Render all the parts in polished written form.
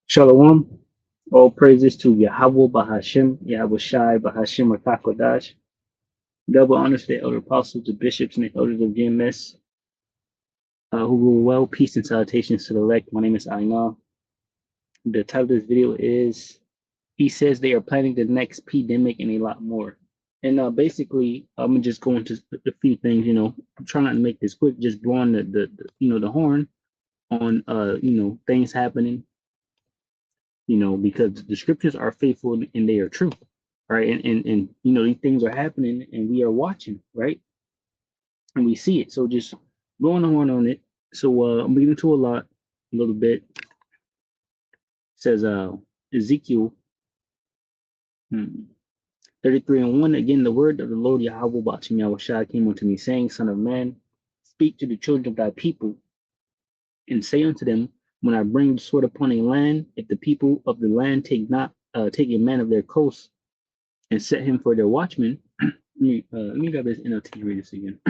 Shalom. All praises to Yahweh Bahashim, Yahweh Shai Bahashim Rakakodash. Double honors to the elder apostles, the bishops, and the elders of GMS who rule well. Peace and salutations to the elect. My name is Aina. The title of this video is He Says They Are Planning the Next P-demic and a lot more. And basically, I'm gonna just go into a few things. I'm trying not to make this quick. Just blowing the horn on things happening. Because the scriptures are faithful and they are true, right? And these things are happening and we are watching, right? And we see it. So just blowing the horn on it. So I'm getting into a little bit. It says Ezekiel 33:1. Again, the word of the Lord Yahweh Ba'ashim Yahweh Shai came unto me, saying, Son of man, speak to the children of thy people, and say unto them, when I bring the sword upon a land, if the people of the land take a man of their coast and set him for their watchman. Let me grab this NLT and read this again.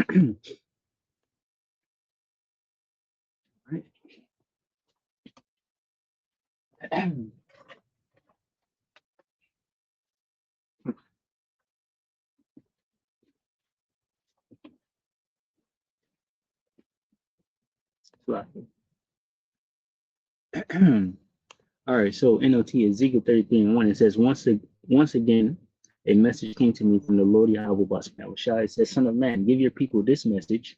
All right, so NLT Ezekiel 33:1. It says, once again, a message came to me from the Lord Yahweh Bashai. It says, Son of man, give your people this message.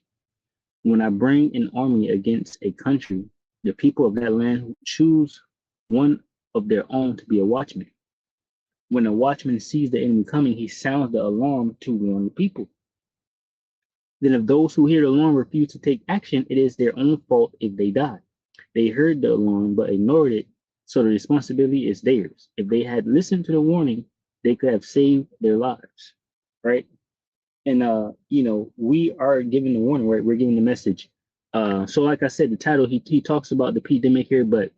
When I bring an army against a country, the people of that land choose one of their own to be a watchman. When a watchman sees the enemy coming, he sounds the alarm to warn the people. Then if those who hear the alarm refuse to take action, it is their own fault if they die. They heard the alarm but ignored it, so the responsibility is theirs. If they had listened to the warning, they could have saved their lives, right? And we are giving the warning, right? We're giving the message. So like I said, the title, he talks about the P-demic here, but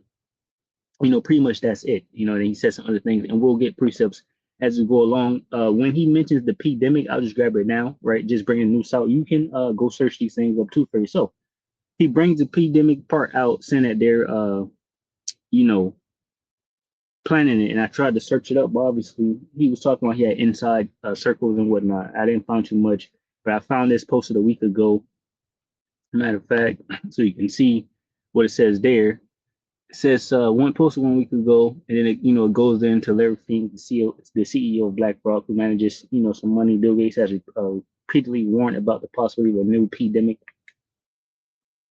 pretty much that's it. And he says some other things, and we'll get precepts as we go along. When he mentions the P-demic, I'll just grab it now, right? Just bring a new out. You can go search these things up too for yourself. He brings the P-demic part out, saying that they're planning it, and I tried to search it up, but obviously he was talking about he had inside circles and whatnot. I didn't find too much, but I found this posted a week ago. Matter of fact, so you can see what it says there. It says one posted 1 week ago, and then it goes into Larry Fink, the CEO of BlackRock, who manages some money. Bill Gates has repeatedly warned about the possibility of a new P-demic.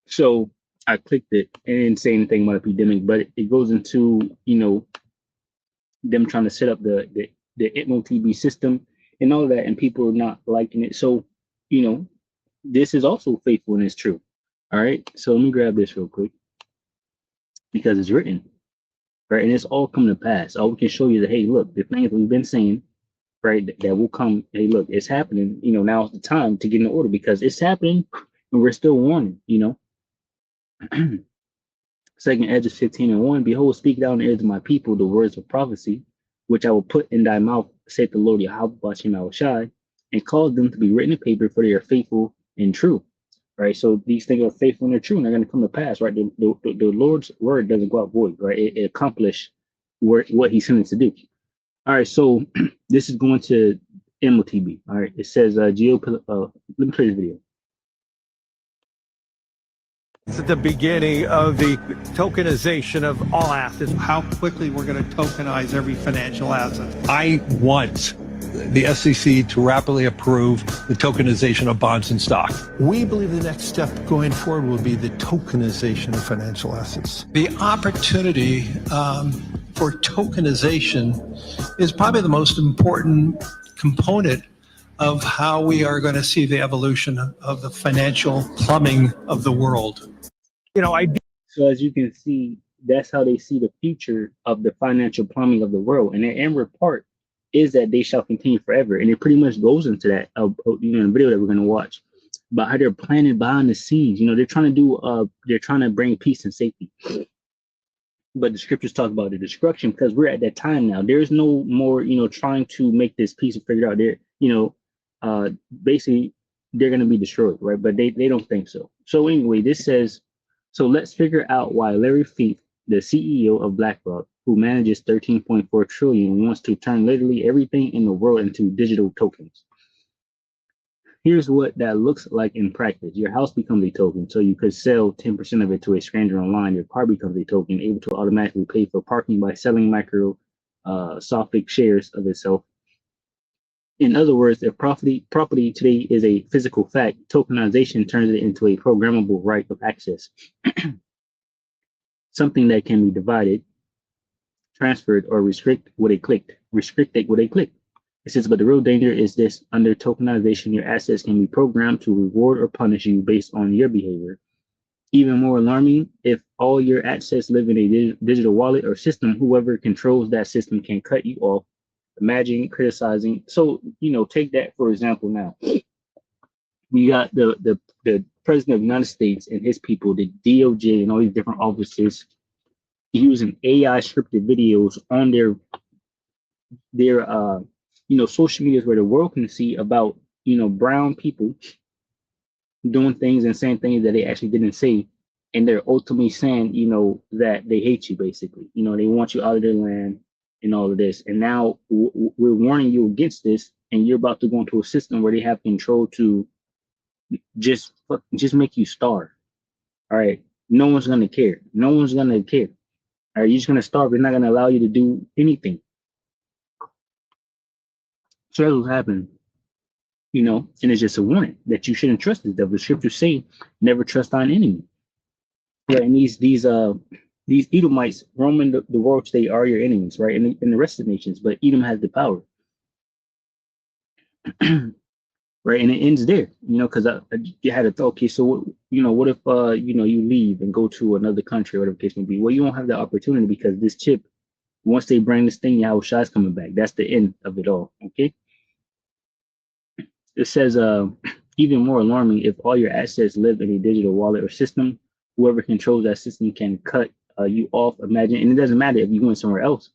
So I clicked it and didn't say anything about a P-demic, but it goes into them trying to set up the MOTB system and all that, and people are not liking it. So this is also faithful and it's true. All right, so let me grab this real quick because it's written, right? And it's all coming to pass. All we can show you that, hey, look, the things we've been saying, right, that will come. Hey, look, it's happening. Now's the time to get in order because it's happening and we're still warning. Second Edges 15:1. Behold, speak thou in the ears of my people the words of prophecy, which I will put in thy mouth, saith the Lord Yahweh Bashim Yahweh Shai, and cause them to be written in paper, for they are faithful and true. Right, so these things are faithful and they're true, and they're going to come to pass. Right, the Lord's word doesn't go out void. Right, it accomplishes what He sent it to do. All right, so this is going to MOTB. All right, it says let me play this video. It's at the beginning of the tokenization of all assets. How quickly we're going to tokenize every financial asset. I want the SEC to rapidly approve the tokenization of bonds and stock. We believe the next step going forward will be the tokenization of financial assets. The opportunity for tokenization is probably the most important component of how we are going to see the evolution of the financial plumbing of the world. So as you can see, that's how they see the future of the financial plumbing of the world. And the end report is that they shall continue forever. And it pretty much goes into that, in the video that we're going to watch, about how they're planning behind the scenes. They're trying to bring peace and safety. But the scriptures talk about the destruction because we're at that time now. There's no more, trying to make this peace and figure it out. Basically, they're going to be destroyed, right? But they don't think so. So anyway, this says, so let's figure out why Larry Fink, the CEO of BlackRock, who manages 13.4 trillion, wants to turn literally everything in the world into digital tokens. Here's what that looks like in practice. Your house becomes a token, so you could sell 10% of it to a stranger online. Your car becomes a token, able to automatically pay for parking by selling Sophic shares of itself. In other words, if property today is a physical fact, tokenization turns it into a programmable right of access. Something that can be divided, transferred, or restricted with a click. It says, but the real danger is this: under tokenization, your assets can be programmed to reward or punish you based on your behavior. Even more alarming, if all your assets live in a digital wallet or system, whoever controls that system can cut you off. Imagine criticizing. So, take that for example now. We got the president of the United States and his people, the DOJ and all these different officers, using AI scripted videos on their social medias where the world can see about, brown people doing things and saying things that they actually didn't say. And they're ultimately saying, that they hate you, basically. They want you out of their land and all of this. And now we're warning you against this, and you're about to go into a system where they have control to just make you starve. All right. No one's going to care. All right. You're just going to starve. They're not going to allow you to do anything. So that's what happened, and it's just a warning that you shouldn't trust the devil. The scriptures say, never trust thine enemy. Right, and these Edomites roaming the world today are your enemies, right? And the rest of the nations, but Edom has the power. Right, and it ends there, because you had to thought, okay, so what if you leave and go to another country or whatever the case may be? Well, you don't have the opportunity, because this chip, once they bring this thing, Yahushua's coming back. That's the end of it all. Okay. It says, even more alarming, if all your assets live in a digital wallet or system, whoever controls that system can cut you off. Imagine, and it doesn't matter if you went somewhere else,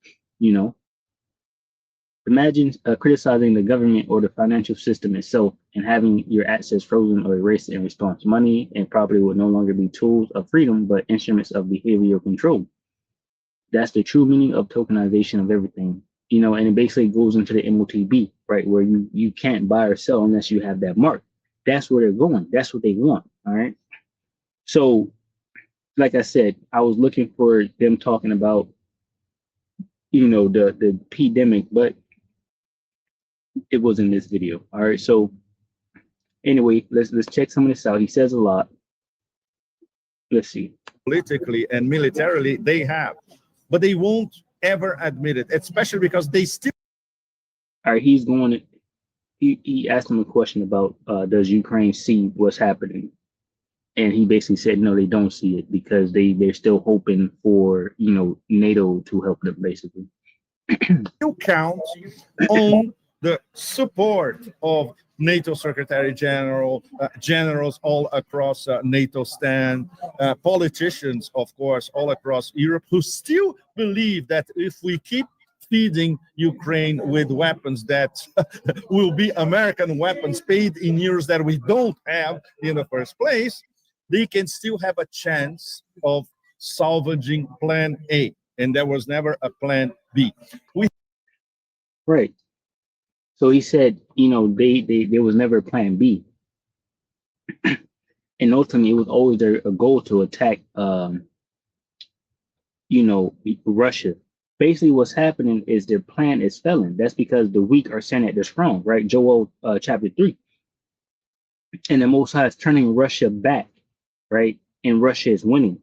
Imagine criticizing the government or the financial system itself and having your assets frozen or erased in response. Money and property will no longer be tools of freedom, but instruments of behavioral control. That's the true meaning of tokenization of everything, and it basically goes into the MOTB, right, where you can't buy or sell unless you have that mark. That's where they're going. That's what they want. All right. So, like I said, I was looking for them talking about, the P-demic, but it was in this video. All right. So anyway, let's check some of this out. He says a lot. Let's see. Politically and militarily, they have, but they won't ever admit it, especially because they still. All right. He asked him a question about does Ukraine see what's happening? And he basically said, no, they don't see it, because they're still hoping for, NATO to help them, basically. You count on the support of NATO Secretary General, generals all across NATO stand, politicians, of course, all across Europe, who still believe that if we keep feeding Ukraine with weapons that will be American weapons paid in euros that we don't have in the first place, they can still have a chance of salvaging Plan A. And there was never a Plan B. Right. So he said, there was never a Plan B. And ultimately, it was always a goal to attack, Russia. Basically, what's happening is their plan is failing. That's because the weak are saying that they're strong, right? Joel chapter 3. And the Most High is turning Russia back, right? And Russia is winning.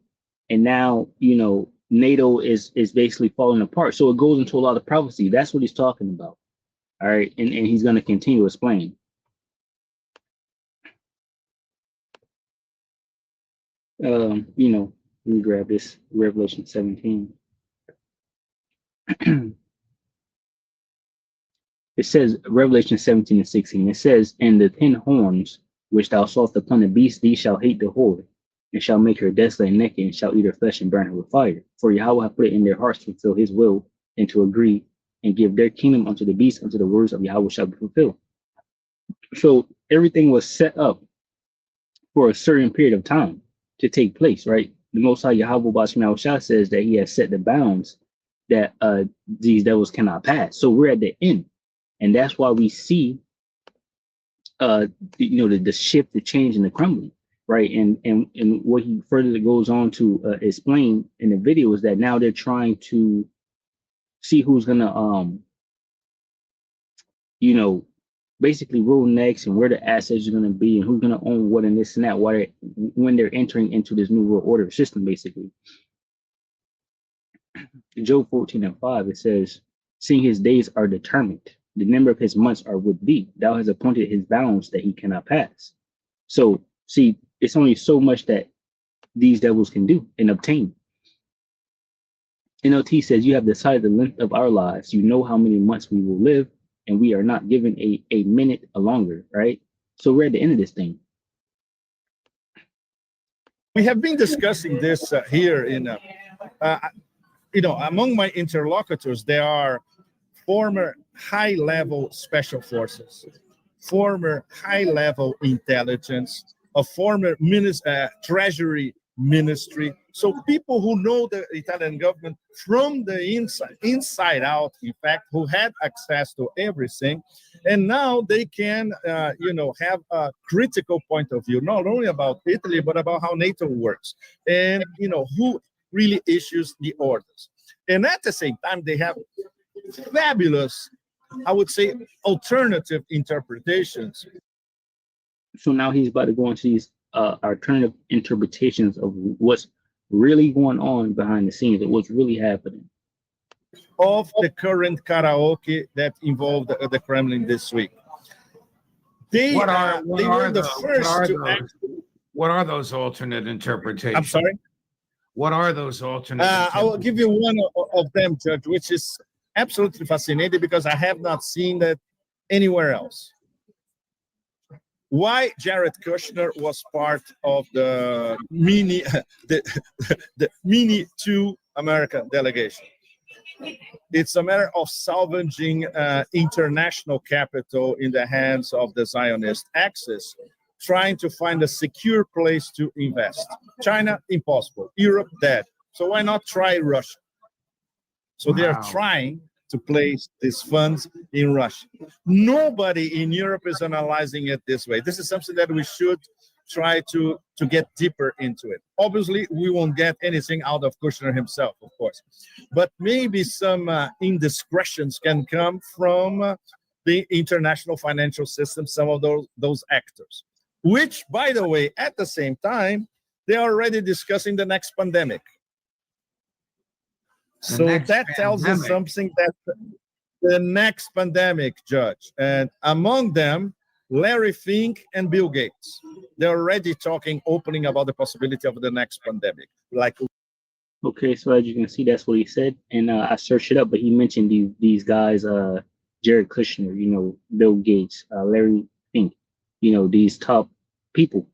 And now, NATO is basically falling apart. So it goes into a lot of prophecy. That's what he's talking about. All right. And he's going to continue to explain. Let me grab this Revelation 17. It says, Revelation 17 and 16, it says, and the 10 horns which thou sawest upon the beast, these shall hate the whore, and shall make her desolate and naked, and shall eat her flesh and burn her with fire. For Yahweh hath put it in their hearts to fulfill his will, and to agree, and give their kingdom unto the beast, unto the words of Yahweh shall be fulfilled. So everything was set up for a certain period of time to take place, right? the Most High Yahweh Bashar Shah says that he has set the bounds that these devils cannot pass. So we're at the end, and that's why we see the shift, the change, and the crumbling, right? And what he further goes on to explain in the video is that now they're trying to see who's gonna basically rule next, and where the assets are going to be, and who's going to own what, and this and that, when they're entering into this new world order system. Basically, Job 14:5, it says, seeing his days are determined, the number of his months are with thee, thou hast appointed his bounds that he cannot pass. So see, it's only so much that these devils can do and obtain. NLT says, you have decided the length of our lives, you know how many months we will live, and we are not given a minute longer, right? So we're at the end of this thing. We have been discussing this here in, among my interlocutors, there are former high-level special forces, former high-level intelligence, a former treasury ministry. So people who know the Italian government from the inside out, in fact, who had access to everything, and now they can, have a critical point of view, not only about Italy, but about how NATO works, and who really issues the orders. And at the same time, they have fabulous, I would say, alternative interpretations. So now he's about to go into these alternative interpretations of what's really going on behind the scenes and what's really happening. Of the current karaoke that involved the Kremlin this week. What are those alternate interpretations? I'm sorry? What are those alternate I will give you one of them, Judge, which is absolutely fascinating because I have not seen that anywhere else. Why Jared Kushner was part of the the mini 2 American delegation. It's a matter of salvaging international capital in the hands of the Zionist Axis, trying to find a secure place to invest. China, impossible. Europe, dead. So why not try Russia? So they are trying to place these funds in Russia. Nobody in Europe is analyzing it this way. This is something that we should try to get deeper into it. Obviously, we won't get anything out of Kushner himself, of course, but maybe some indiscretions can come from the international financial system, some of those actors, which, by the way, at the same time, they're already discussing the next pandemic. So that tells us something, that the next pandemic, Judge, and among them, Larry Fink and Bill Gates, they're already talking opening about the possibility of the next pandemic. Okay, so as you can see, that's what he said, and I searched it up, but he mentioned these guys, Jared Kushner, Bill Gates, Larry Fink, these top people,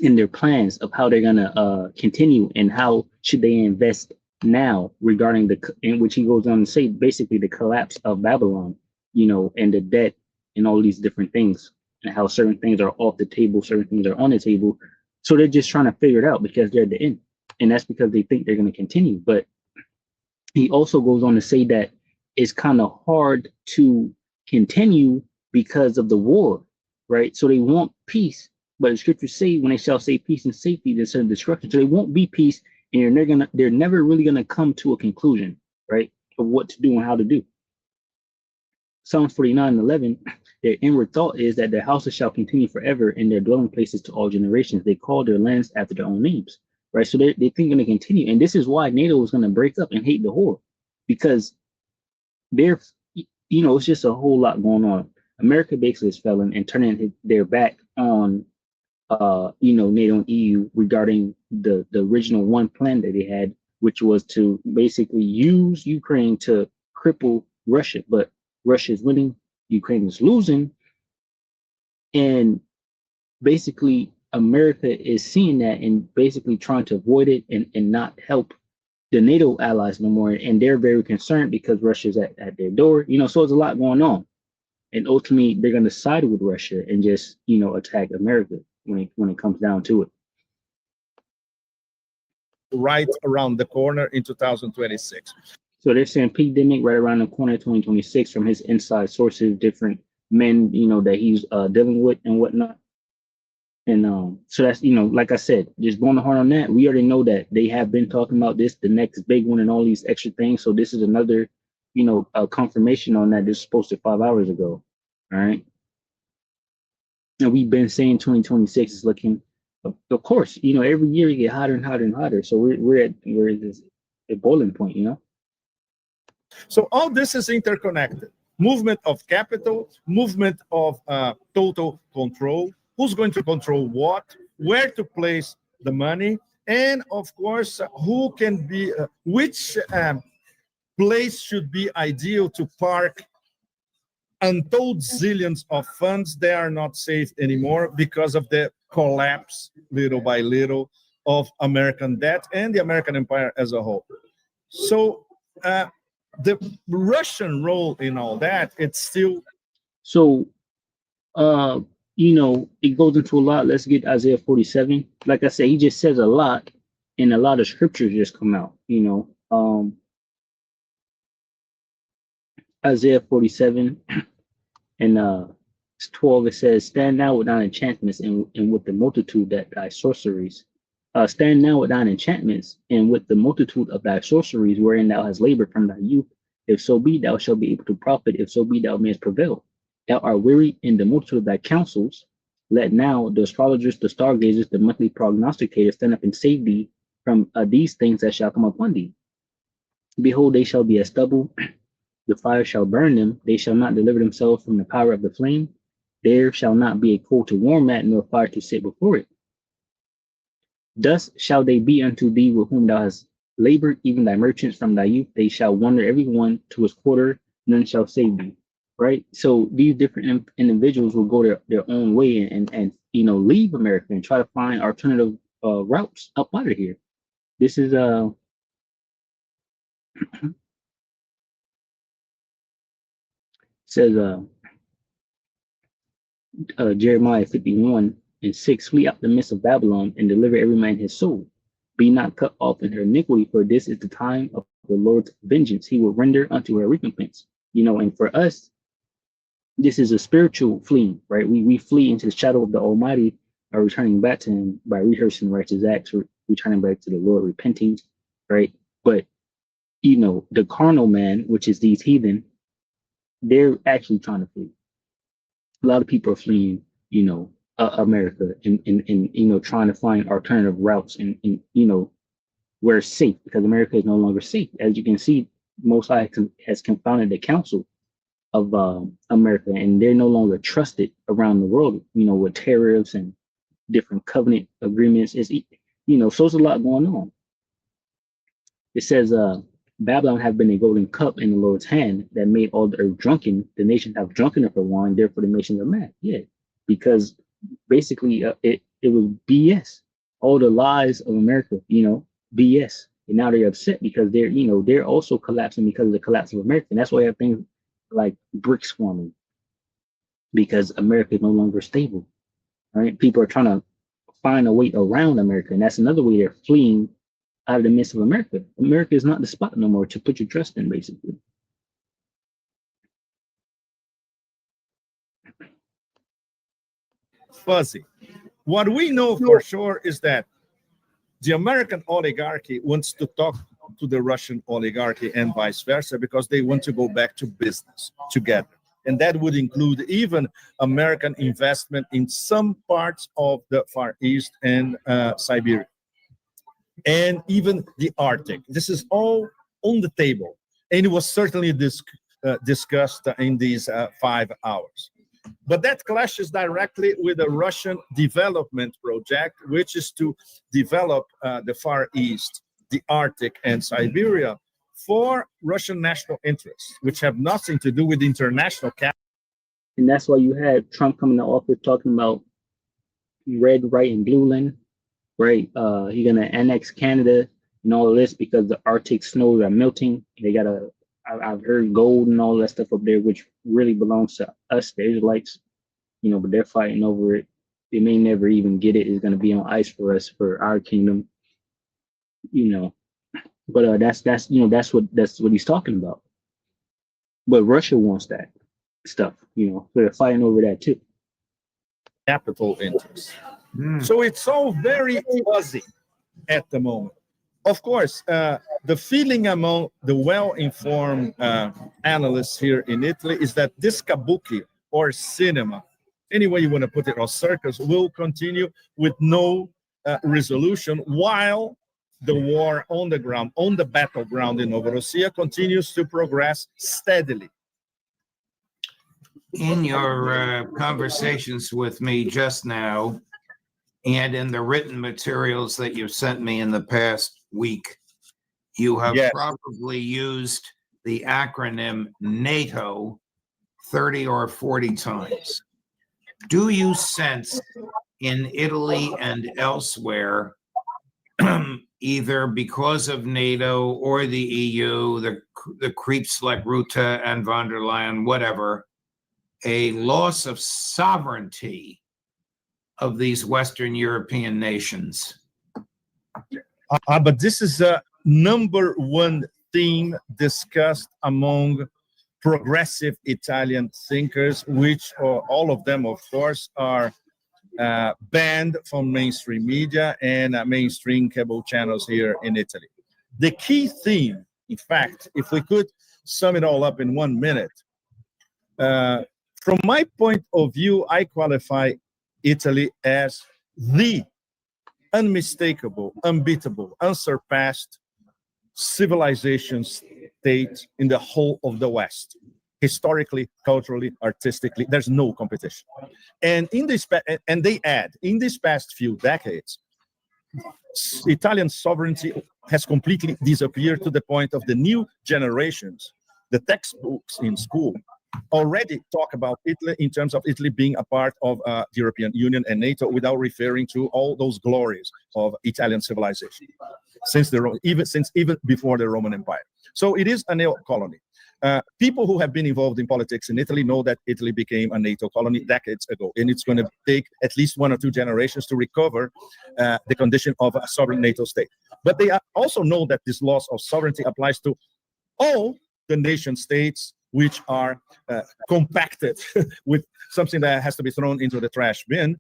in their plans of how they're gonna continue and how should they invest now regarding in which he goes on to say basically the collapse of Babylon, and the debt and all these different things, and how certain things are off the table, certain things are on the table. So they're just trying to figure it out because they're at the end, and that's because they think they're going to continue. But he also goes on to say that it's kind of hard to continue because of the war, right? So they want peace, but the scriptures say when they shall say peace and safety, there's certain destruction. So they won't be peace, and they're never really gonna come to a conclusion, right, of what to do and how to do. Psalms 49:11, their inward thought is that their houses shall continue forever and their dwelling places to all generations. They call their lands after their own names, right? So they think they're gonna continue, and this is why NATO is gonna break up and hate the whore, because it's just a whole lot going on. America basically is failing and turning their back on NATO and EU regarding the original one plan that they had, which was to basically use Ukraine to cripple Russia. But Russia is winning, Ukraine is losing, and basically America is seeing that and basically trying to avoid it and not help the NATO allies no more. And they're very concerned because Russia's at their door, so there's a lot going on. And ultimately they're going to side with Russia and just, attack America when it comes down to it. right around the corner in 2026. So they're saying P-demic right around the corner, 2026, from his inside sources, different men, that he's dealing with and whatnot. And so that's, like I said, just going to heart on that. We already know that they have been talking about this, the next big one, and all these extra things. So this is another, confirmation on that. This was posted 5 hours ago. All right. And we've been saying 2026 is looking, of course, every year you get hotter and hotter and hotter. So we're at this a boiling point. So all this is interconnected. Movement of capital, movement of total control. Who's going to control what? Where to place the money? And of course, who can be, which place should be ideal to park untold zillions of funds that are not safe anymore because of the collapse, little by little, of American debt and the American empire as a whole. So the Russian role in all that, it's still... So, it goes into a lot. Let's get Isaiah 47. Like I said, he just says a lot, and a lot of scriptures just come out, Isaiah 47 and 12, it says, stand now with thine enchantments and with the multitude that thy sorceries. Stand now with thine enchantments and with the multitude of thy sorceries wherein thou hast labored from thy youth. If so be, thou shalt be able to profit. If so be, thou mayest prevail. Thou art weary in the multitude of thy counsels. Let now the astrologers, the stargazers, the monthly prognosticators stand up and save thee from these things that shall come upon thee. Behold, they shall be as stubble. The fire shall burn them. They shall not deliver themselves from the power of the flame. There shall not be a coal to warm at, nor fire to sit before it. Thus shall they be unto thee with whom thou hast labored, even thy merchants from thy youth. They shall wander every one to his quarter, none shall save thee. Right? So these different individuals will go their own way and leave America and try to find alternative routes up out of here. This is says Jeremiah 51:6, flee out the midst of Babylon and deliver every man his soul. Be not cut off in her iniquity, for this is the time of the Lord's vengeance. He will render unto her recompense. And for us, this is a spiritual fleeing, right? We flee into the shadow of the Almighty by returning back to him, by rehearsing righteous acts, returning back to the Lord, repenting, right? But, the carnal man, which is these heathen, they're actually trying to flee. A lot of people are fleeing, America and trying to find alternative routes and where it's safe, because America is no longer safe. As you can see, Most High has confounded the council of America, and they're no longer trusted around the world, with tariffs and different covenant agreements. So there's a lot going on. It says, Babylon have been a golden cup in the Lord's hand that made all the earth drunken. The nations have drunken of her wine, therefore the nations are mad. Yeah, because basically it was BS. All the lies of America, BS. And now they're upset because they're also collapsing because of the collapse of America. And that's why you have things like bricks forming, because America is no longer stable. Right? People are trying to find a way around America, and that's another way they're fleeing out of the midst of America. America is not the spot no more to put your trust in, basically. Fuzzy. What we know for sure is that the American oligarchy wants to talk to the Russian oligarchy and vice versa, because they want to go back to business together. And that would include even American investment in some parts of the Far East and Siberia, and even the Arctic. This is all on the table, and it was certainly discussed in these 5 hours. But that clashes directly with the Russian development project, which is to develop the Far East, the Arctic, and Siberia for Russian national interests, which have nothing to do with international capital. And that's why you had Trump coming to office talking about red, white, and blue land, right? He's going to annex Canada and all of this because the Arctic snows are melting. They got I've heard gold and all that stuff up there, which really belongs to us, the Israelites, but they're fighting over it. They may never even get it. It's going to be on ice for us, for our kingdom. you know. But that's that's what he's talking about. But Russia wants that stuff, so they're fighting over that too. Capital interests. Hmm. So it's all very fuzzy at the moment. Of course, the feeling among the well-informed analysts here in Italy is that this kabuki, or cinema, any way you want to put it, or circus, will continue with no resolution, while the war on the ground, on the battleground in Novorossiya, continues to progress steadily. In your conversations with me just now, and in the written materials that you've sent me in the past week, you have Yes. probably used the acronym NATO 30 or 40 times. Do you sense in Italy and elsewhere, either because of NATO or the EU, the creeps like Rutte and von der Leyen, whatever, a loss of sovereignty of these Western European nations? But this is a number one theme discussed among progressive Italian thinkers, which all of them, of course, are banned from mainstream media and mainstream cable channels here in Italy. The key theme, in fact, if we could sum it all up in 1 minute, from my point of view, I qualify Italy as the unmistakable, unbeatable, unsurpassed civilization state in the whole of the West. Historically, culturally, artistically, there's no competition. And they add, in these past few decades, Italian sovereignty has completely disappeared to the point of the new generations. The textbooks in school already talk about Italy in terms of Italy being a part of the European Union and NATO, without referring to all those glories of Italian civilization even before the Roman Empire. So it is a neo-colony. People who have been involved in politics in Italy know that Italy became a NATO colony decades ago, and it's going to take at least 1 or 2 generations to recover the condition of a sovereign NATO state. But they also know that this loss of sovereignty applies to all the nation states which are compacted with something that has to be thrown into the trash bin.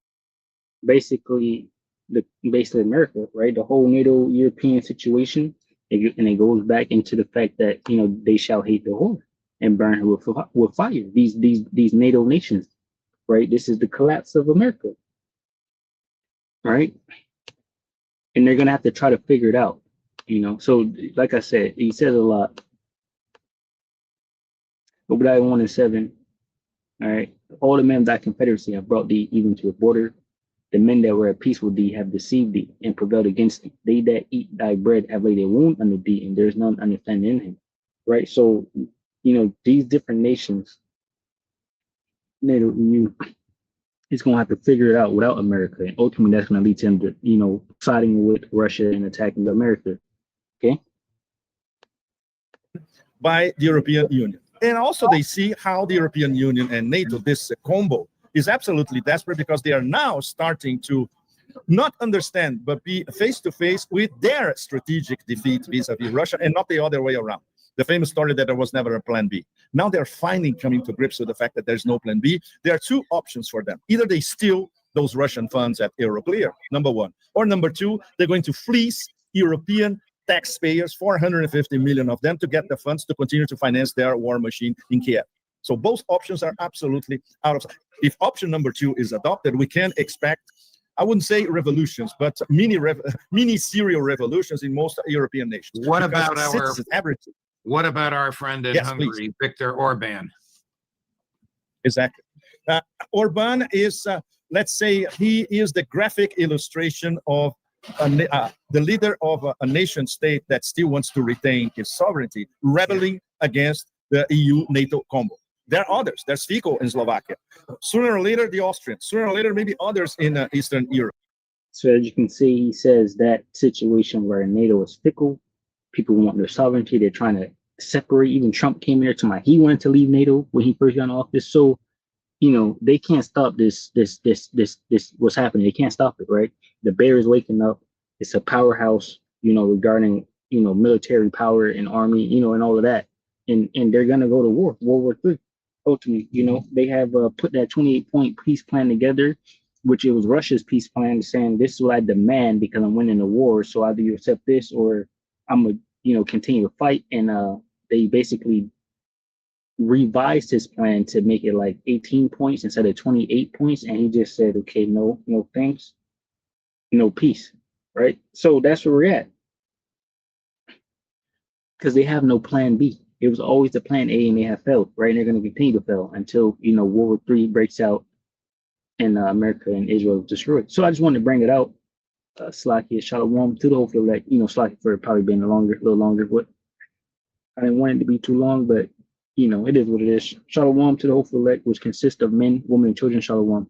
Basically America, right? The whole NATO European situation, and it goes back into the fact that they shall hate the whore and burn her with fire. These NATO nations, right? This is the collapse of America, right? And they're gonna have to try to figure it out, So, like I said, he says a lot. Obadiah 1 and 7. All right. All the men of thy confederacy have brought thee even to the border. The men that were at peace with thee have deceived thee and prevailed against thee. They that eat thy bread have laid a wound under thee, and there is none understanding in him. Right. So, these different nations, NATO, is going to have to figure it out without America. And ultimately, that's going to lead to them to, siding with Russia and attacking America. Okay. By the European Union. And also they see how the European Union and NATO, this combo, is absolutely desperate, because they are now starting to not understand, but be face to face with their strategic defeat vis-a-vis Russia, and not the other way around. The famous story that there was never a plan B. Now they're finally coming to grips with the fact that there's no plan B. There are 2 options for them. Either they steal those Russian funds at Euroclear, number 1. Or number 2, they're going to fleece European taxpayers, 450 million of them, to get the funds to continue to finance their war machine in Kiev. So both options are absolutely out of sight. If option number 2 is adopted, we can expect, I wouldn't say revolutions, but mini serial revolutions in most European nations. What about our friend in Hungary, please. Viktor Orban? Exactly. Orban is, let's say, he is the graphic illustration of the leader of a nation state that still wants to retain its sovereignty, rebelling against the EU-NATO combo. There are others. There's Fico in Slovakia. Sooner or later, the Austrians. Sooner or later, maybe others in Eastern Europe. So as you can see, he says that situation where NATO is fickle, people want their sovereignty. They're trying to separate. Even Trump came here to he wanted to leave NATO when he first got in office. So, they can't stop this what's happening. They can't stop it, right? The bear is waking up. It's a powerhouse. regarding, military power and army, and all of that. And they're going to go to war, World War III. Ultimately, they have put that 28-point peace plan together, which it was Russia's peace plan, saying this is what I demand because I'm winning the war. So either you accept this or I'm going to, continue to fight. And they basically revised his plan to make it like 18 points instead of 28 points. And he just said, okay, no thanks, no peace. Right. So that's where we're at. Because they have no plan B. It was always the plan A and they have failed, right? And they're going to continue to fail until, World War III breaks out and America and Israel is destroyed. So I just wanted to bring it out. Slacky, Shalom to the whole elect, Slacky for probably being a little longer, but I didn't want it to be too long, but it is what it is. Shalom to the whole elect, which consists of men, women, and children. Shalom.